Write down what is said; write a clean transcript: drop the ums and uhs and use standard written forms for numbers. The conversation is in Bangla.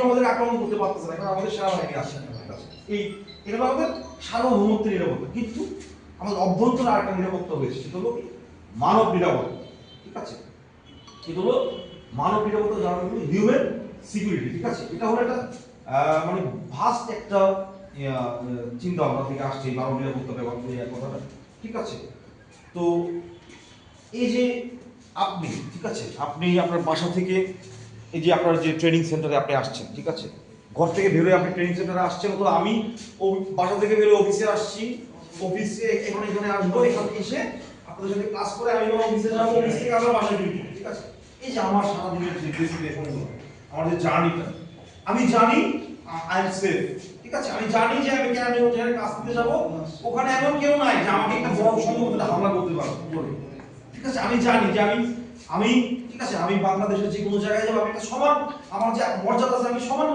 আমাদের আক্রমণ করতে পারতেছে না, কারণ আমাদের সেনাবাহিনী আসছে না। এই এটা আমাদের সার্বভৌমত্বের নিরাপত্তা, কিন্তু আমাদের অভ্যন্তরে আরেকটা নিরাপত্তা হয়েছে, সেটা হলো মানব নিরাপত্তা। ঠিক আছে, এটা হলো মানব নিরাপত্তা, যারা হিউম্যান সিকিউরিটি। ঠিক আছে, এটা হলো একটা মানে ভাস্ট একটা চিন্তা ভাবনা থেকে আসছে এই মানব নিরাপত্তা ব্যবহার করে কথাটা। ঠিক আছে, তো এই যে আপনি, ঠিক আছে, আপনি আপনার বাসা থেকে এই যে আপনার যে ট্রেনিং সেন্টারে আপনি আসছেন, ঠিক আছে, ঘর থেকে বেরোয় আপনি ট্রেনিং সেন্টারে আসছেন, তো আমি বাসা থেকে বেরোয় অফিসে আসছি, অফিসে এখানে আসবো, এখানে এসে আপনাদের সাথে ক্লাস করে আমি অফিসে যাবো, অফিস থেকে আবার বাসায় ফিরবো। ঠিক আছে, এই যে আমার সারাদিনের যে ডেস্টিনেশন, আমার যে জার্নিটা, আমি জানি আই এম সেফ। ঠিক আছে, আমি জানি যে আমি কেন যেখানে ক্লাস দিতে যাবো ওখানে এমন কেউ নাই যে আমাকে একটা বড় সম্ভবত হামলা করতে পারবে। ঠিক আছে, আমি জানি যে আমি ঠিক আছে, আমি বাংলাদেশের যে কোনো জায়গায় যাবো, আমি একটা সমান, আমার যে মর্যাদা আছে, আমি সমান